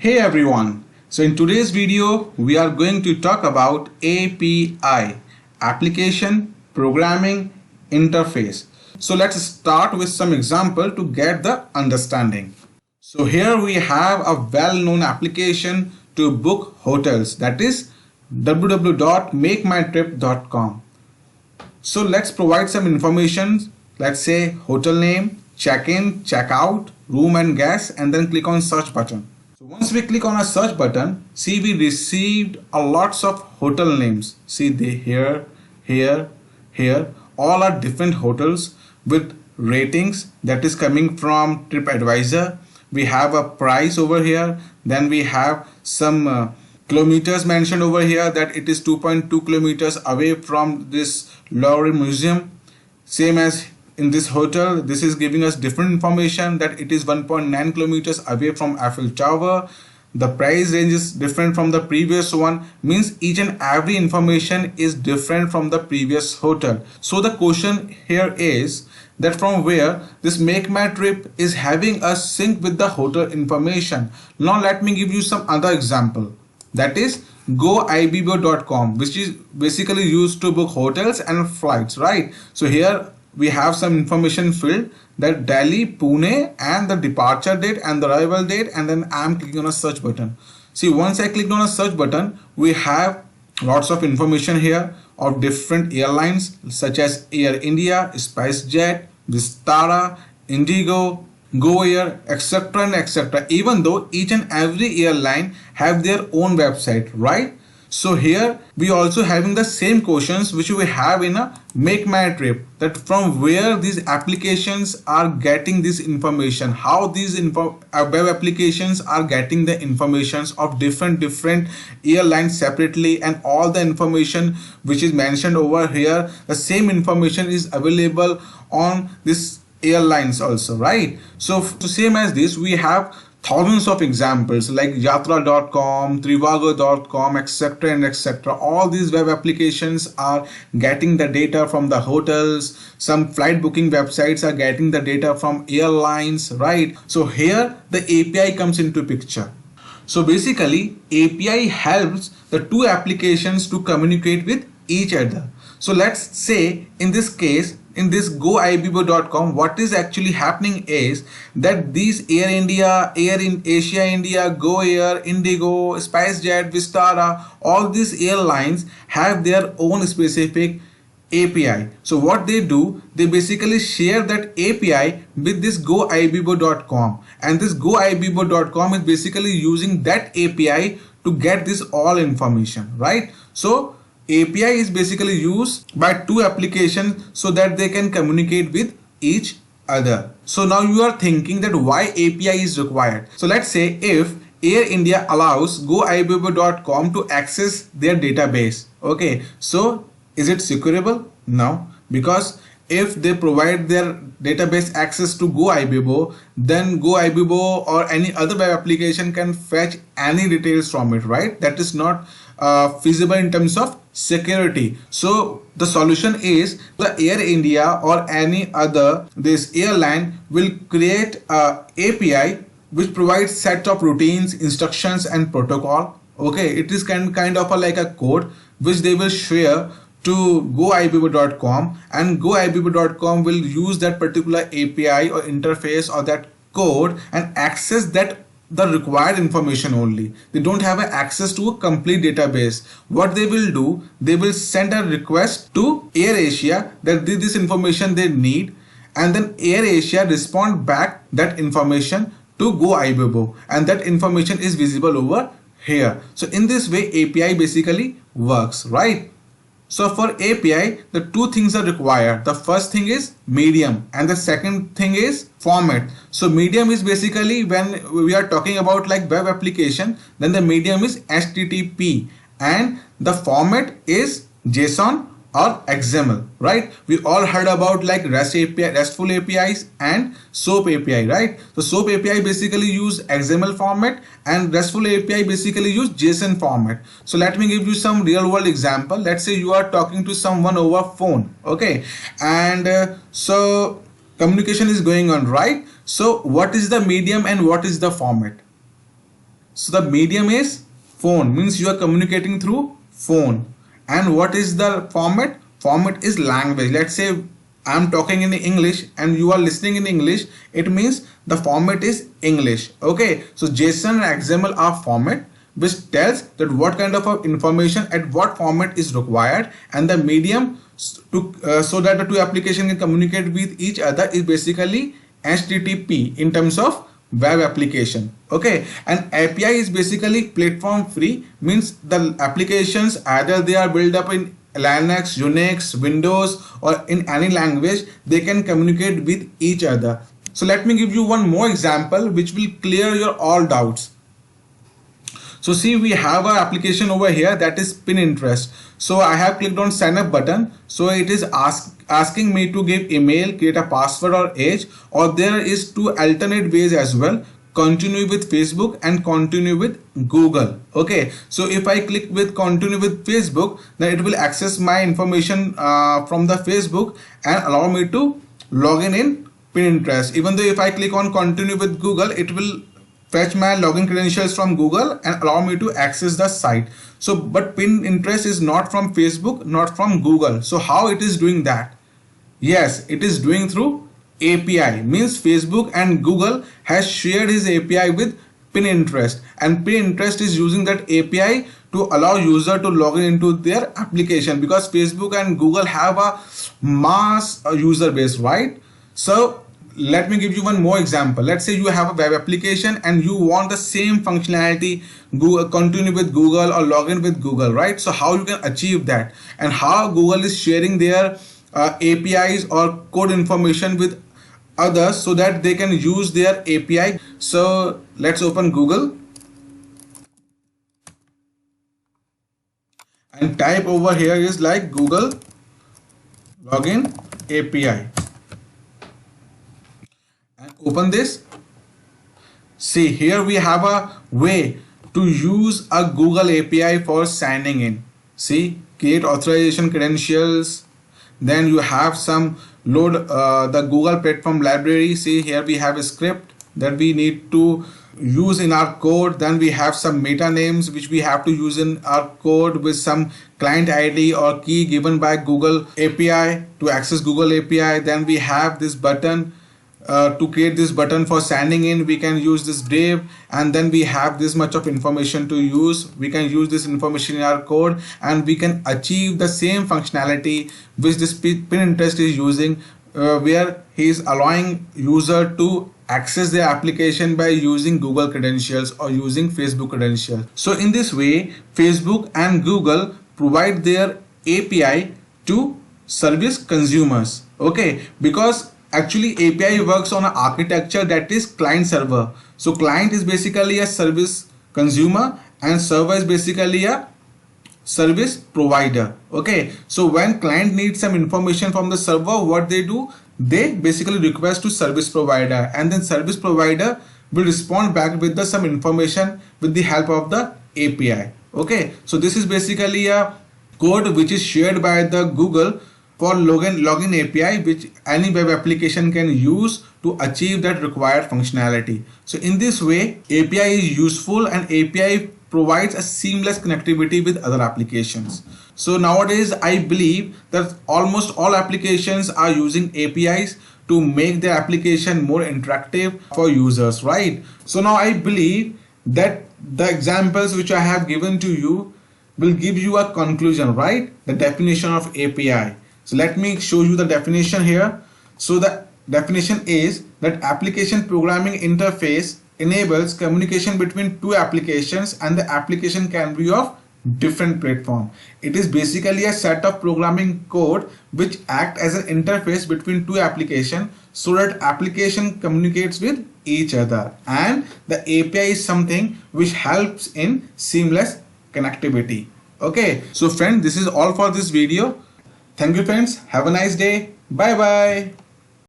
Hey everyone, so in today's video we are going to talk about API, Application Programming Interface. So let's start with some example to get the understanding. So here we have a well-known application to book hotels, that is www.makemytrip.com. So let's provide some information, let's say hotel name, check-in, check-out, room and guest, and then click on search button. So once we click on a search button, see we received a lots of hotel names. See they here, all are different hotels with ratings that is coming from TripAdvisor. We have a price over here, then we have some kilometers mentioned over here that it is 2.2 kilometers away from this Louvre Museum. Same as in this hotel, this is giving us different information that it is 1.9 kilometers away from Eiffel Tower. The price range is different from the previous one, means each and every information is different from the previous hotel. So the question here is that from where this Make My Trip is having a sync with the hotel information. Now let me give you some other example. That is goibibo.com, which is basically used to book hotels and flights, right? So here we have some information filled, that Delhi, Pune, and the departure date and the arrival date, and then I am clicking on a search button. See, once I clicked on a search button, we have lots of information here of different airlines such as Air India, SpiceJet, Vistara, Indigo, Go Air, etc. and etc. Even though each and every airline have their own website, right? So here we also having the same questions which we have in a Make My Trip, that from where these applications are getting this information, how these web applications are getting the informations of different airlines separately, and all the information which is mentioned over here, the same information is available on this airlines also, right? So same as this, we have thousands of examples like yatra.com, trivago.com, etc. and etc. All these web applications are getting the data from the hotels. Some flight booking websites are getting the data from airlines, right? So here the API comes into picture. So basically API helps the two applications to communicate with each other. So let's say in this case, in this goibibo.com, what is actually happening is that these Air India, Asia India, Go Air, Indigo, SpiceJet, Vistara, all these airlines have their own specific API. So what they do, they basically share that API with this goibibo.com, and this goibibo.com is basically using that API to get this all information, right? So API is basically used by two applications so that they can communicate with each other. So now you are thinking that why API is required. So let's say if Air India allows goibibo.com to access their database. Okay, so is it secureable? No, because if they provide their database access to goibibo, then goibibo or any other web application can fetch any details from it, right? That is not feasible in terms of security. So the solution is the Air India or any other this airline will create a API which provides set of routines, instructions and protocol. Okay, it is kind of like a code which they will share to goibibo.com, and goibibo.com will use that particular API or interface or that code and access that the required information only. They don't have access to a complete database. What they will do, they will send a request to AirAsia that this information they need, and then AirAsia respond back that information to goibibo, and that information is visible over here. So in this way API basically works, right? So for API, the two things are required. The first thing is medium and the second thing is format. So medium is basically when we are talking about like web application, then the medium is HTTP and the format is JSON or XML, right? We all heard about like REST API, RESTful APIs and SOAP API, right? So SOAP API basically use XML format and RESTful API basically use JSON format. So let me give you some real world example. Let's say you are talking to someone over phone, okay? And so communication is going on, right? So what is the medium and what is the format? So the medium is phone, means you are communicating through phone. And what is the format? Format is language. Let's say I'm talking in English and you are listening in English. It means the format is English. Okay, so JSON and XML are format which tells that what kind of information at what format is required, and the medium to so that the two applications can communicate with each other is basically HTTP in terms of web application. Okay, and API is basically platform free, means the applications either they are built up in Linux, Unix, Windows, or in any language, they can communicate with each other. So let me give you one more example which will clear your all doubts. So see, we have our application over here, that is Pinterest. So I have clicked on sign up button. So it is asking me to give email, create a password or age, or there is two alternate ways as well: continue with Facebook and continue with Google. Okay, so if I click with continue with Facebook, then it will access my information from the Facebook and allow me to log in Pinterest. Even though if I click on continue with Google, it will fetch my login credentials from Google and allow me to access the site. So but Pinterest is not from Facebook, not from Google. So how it is doing that? Yes, it is doing through API, means Facebook and Google has shared his API with Pinterest, and Pinterest is using that API to allow user to log in into their application, because Facebook and Google have a mass user base, right? So let me give you one more example. Let's say you have a web application and you want the same functionality, Google, continue with Google or log in with Google, right? So how you can achieve that, and how Google is sharing their APIs or code information with others so that they can use their API. So let's open Google and type over here is like Google login API and open this. See, here we have a way to use a Google API for signing in. See, create authorization credentials. Then you have some load the Google platform library. See, here we have a script that we need to use in our code. Then we have some meta names which we have to use in our code with some client ID or key given by Google API to access Google API. Then we have this button. To create this button for signing in, we can use this div, and then we have this much of information to use. We can use this information in our code and we can achieve the same functionality which this Pinterest is using, where he is allowing user to access their application by using Google credentials or using Facebook credentials. So in this way, Facebook and Google provide their API to service consumers. Okay, because actually API works on an architecture that is client server. So client is basically a service consumer and server is basically a service provider. Okay, so when client needs some information from the server, what they do, they basically request to service provider, and then service provider will respond back with some information with the help of the API. Okay, so this is basically a code which is shared by the Google for login API, which any web application can use to achieve that required functionality. So in this way, API is useful and API provides a seamless connectivity with other applications. So nowadays, I believe that almost all applications are using APIs to make their application more interactive for users, right? So now I believe that the examples which I have given to you will give you a conclusion, right? The definition of API. So let me show you the definition here. So the definition is that application programming interface enables communication between two applications, and the application can be of different platform. It is basically a set of programming code which act as an interface between two applications so that application communicates with each other, and the API is something which helps in seamless connectivity. Okay, so friends, this is all for this video. Thank you friends. Have a nice day. Bye bye.